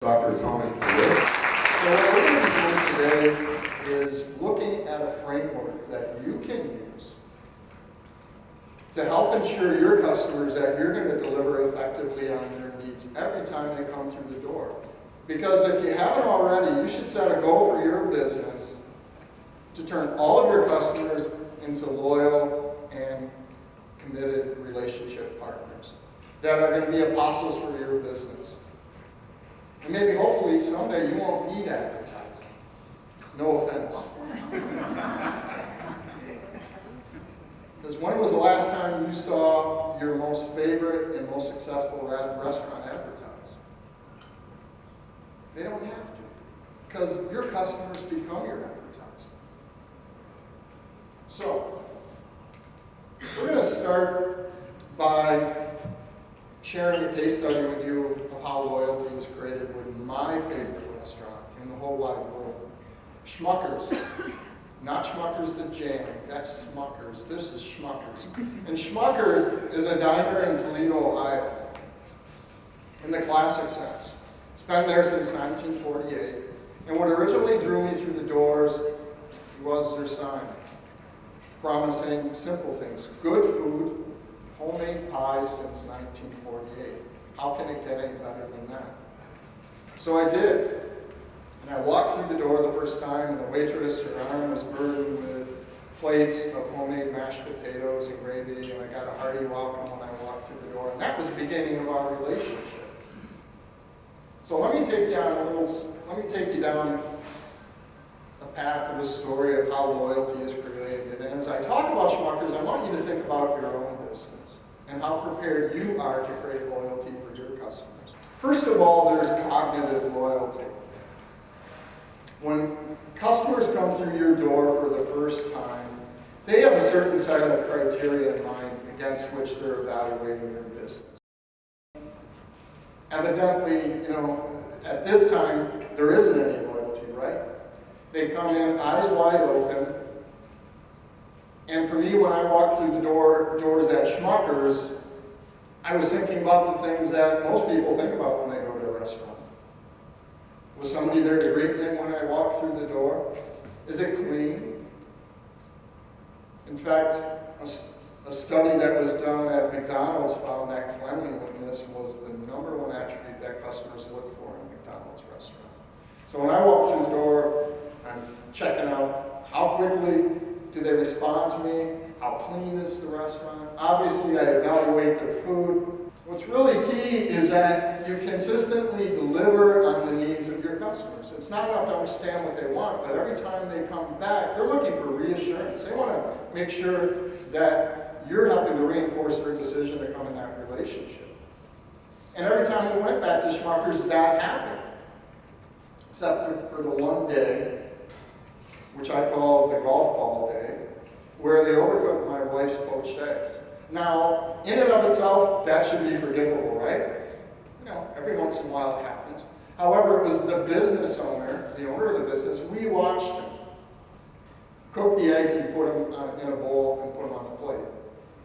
Dr. Thomas DeWitt. So what we're going to be doing today is looking at a framework that you can use to help ensure your customers that you're going to deliver effectively on their needs every time they come through the door. Because if you haven't already, you should set a goal for your business to turn all of your customers into loyal and committed relationship partners that are going to be apostles for your business. And maybe hopefully someday you won't need advertising. No offense. Because when was the last time you saw your most favorite and most successful restaurant advertised? They don't have to. Because your customers become your advertising. So, we're going to start by sharing a case study with you of how loyalty is created with my favorite restaurant in the whole wide world. Schmuckers. Not Schmuckers the Jam, that's Smuckers. This is Schmuckers. And Schmuckers is a diner in Toledo, Ohio, in the classic sense. It's been there since 1948. And what originally drew me through the doors was their sign, promising simple things: good food, homemade pies since 1948. How can it get any better than that? So I did. And I walked through the door the first time, and the waitress, her arm was burdened with plates of homemade mashed potatoes and gravy, and I got a hearty welcome when I walked through the door. And that was the beginning of our relationship. So let me take you down a path of a story of how loyalty is created. And as I talk about Schmuckers, I want you to think about your own business and how prepared you are to create loyalty for your customers. First of all, there's cognitive loyalty. When customers come through your door for the first time, they have a certain set of criteria in mind against which they're evaluating your business. Evidently, at this time, there isn't any loyalty, right? They come in eyes wide open. And for me, when I walked through the doors at Schmuckers, I was thinking about the things that most people think about when they go to a restaurant. Was somebody there to greet me when I walked through the door? Is it clean? In fact, a study that was done at McDonald's found that cleanliness was the number one attribute that customers look for in a McDonald's restaurant. So when I walk through the door, I'm checking out how quickly do they respond to me, how clean is the restaurant. Obviously, I evaluate their food. What's really key is that you consistently deliver on the needs of your customers. It's not enough to understand what they want, but every time they come back, they're looking for reassurance. They want to make sure that you're helping to reinforce their decision to come in that relationship. And every time we went back to Schmuckers, that happened. Except for the one day, which I call the golf ball day, where they overcooked my wife's poached eggs. Now, in and of itself, that should be forgivable, right? Every once in a while it happens. However, it was the business owner, the owner of the business, we watched him cook the eggs and put them in a bowl and put them on the plate.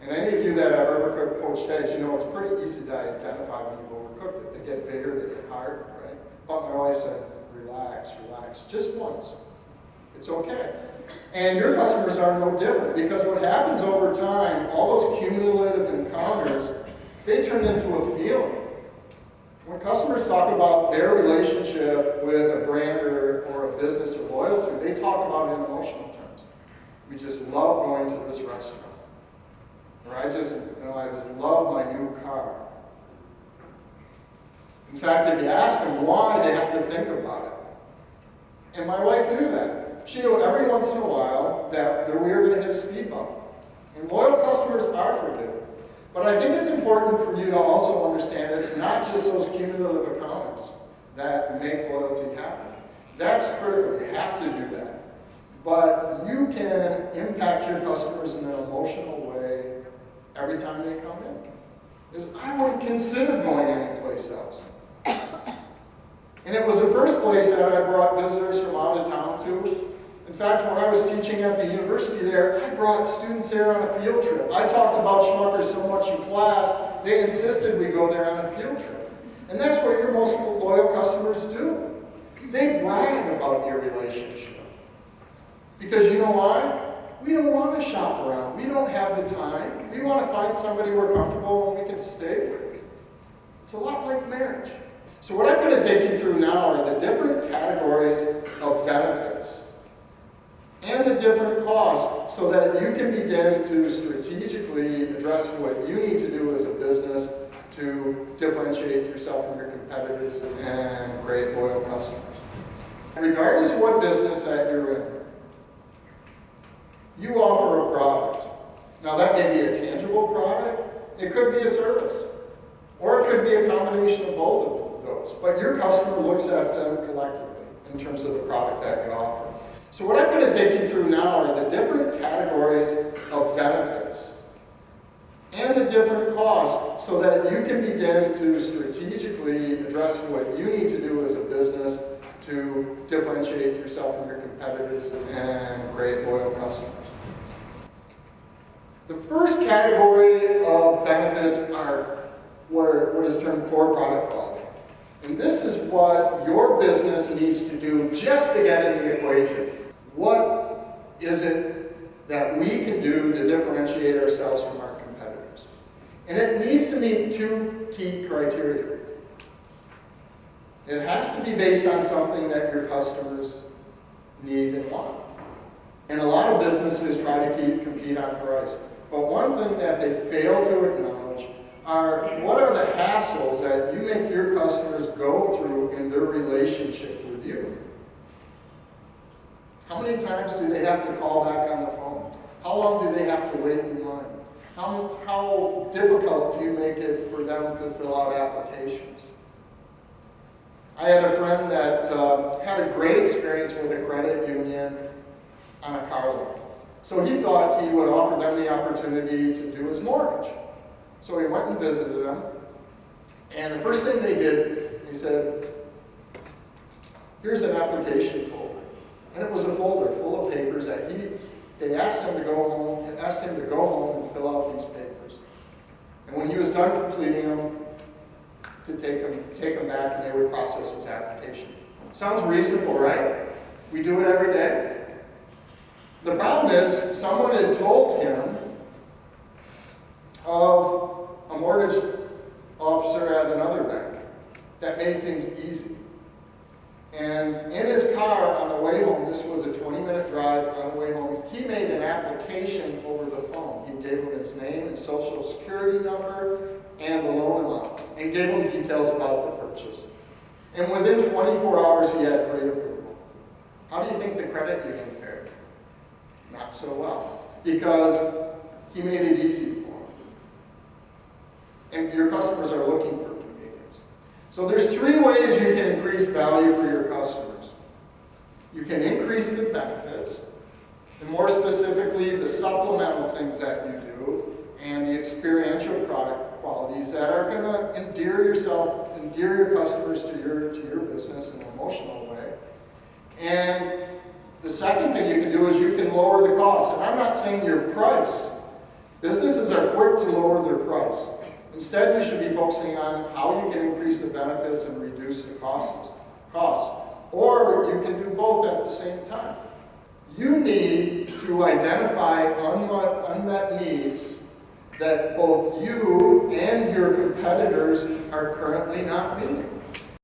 And any of you that have ever cooked poached eggs, you know it's pretty easy to identify when you've overcooked it. They get bigger, they get hard, right? But my wife said, relax, just once. It's okay. And your customers are no different, because what happens over time, all those cumulative encounters, they turn into a feeling. When customers talk about their relationship with a brand or a business or loyalty, they talk about it in emotional terms. We just love going to this restaurant. Or I just love my new car. In fact, if you ask them why, they have to think about it. And my wife knew that. She knew every once in a while that we were going to hit a speed bump. And loyal customers are forgiven. But I think it's important for you to also understand it's not just those cumulative encounters that make loyalty happen. That's critical. You have to do that. But you can impact your customers in an emotional way every time they come in. Because I wouldn't consider going anyplace else. And it was the first place that I brought visitors from out of town to. In fact, when I was teaching at the university there, I brought students there on a field trip. I talked about Schmuckers so much in class, they insisted we go there on a field trip. And that's what your most loyal customers do. They brag about your relationship. Because you know why? We don't want to shop around. We don't have the time. We want to find somebody we're comfortable and we can stay with. It's a lot like marriage. So what I'm going to take you through now are the different categories of benefits and the different costs so that you can begin to strategically address what you need to do as a business to differentiate yourself from your competitors and create loyal customers. Regardless of what business that you're in, you offer a product. Now that may be a tangible product, it could be a service, or it could be a combination of both of those. But your customer looks at them collectively in terms of the product that you offer. So what I'm going to take you through now are the different categories of benefits and the different costs so that you can begin to strategically address what you need to do as a business to differentiate yourself from your competitors and create loyal customers. The first category of benefits are what is termed core product quality. And this is what your business needs to do just to get in the equation. What is it that we can do to differentiate ourselves from our competitors? And it needs to meet two key criteria. It has to be based on something that your customers need and want. And a lot of businesses try to compete on price. But one thing that they fail to acknowledge are what are the hassles that you make your customers go through in their relationship with you? How many times do they have to call back on the phone? How long do they have to wait in line? How difficult do you make it for them to fill out applications? I had a friend that had a great experience with a credit union on a car loan. So he thought he would offer them the opportunity to do his mortgage. So he went and visited them. And the first thing they did, he said, here's an application folder. And it was a folder full of papers that they asked him to go home and fill out these papers. And when he was done completing them, to take them back and they would process his application. Sounds reasonable, right? We do it every day. The problem is, someone had told him of a mortgage officer at another bank that made things easy. And in his car on the way home, this was a 20-minute drive on the way home, he made an application over the phone. He gave him his name and social security number and the loan amount, and gave him details about the purchase. And within 24 hours, he had pre-approval. How do you think the credit union fared? Not so well, because he made it easy for them. And your customers are looking for convenience. So there's three ways you can increase value for your customers. You can increase the benefits, and more specifically, the supplemental things that you do, and the experiential product qualities that are going to endear your customers to your business in an emotional way. And the second thing you can do is you can lower the cost. And I'm not saying your price. Businesses are quick to lower their price. Instead, you should be focusing on how you can increase the benefits and reduce the costs. Or you can do both at the same time. You need to identify unmet needs that both you and your competitors are currently not meeting.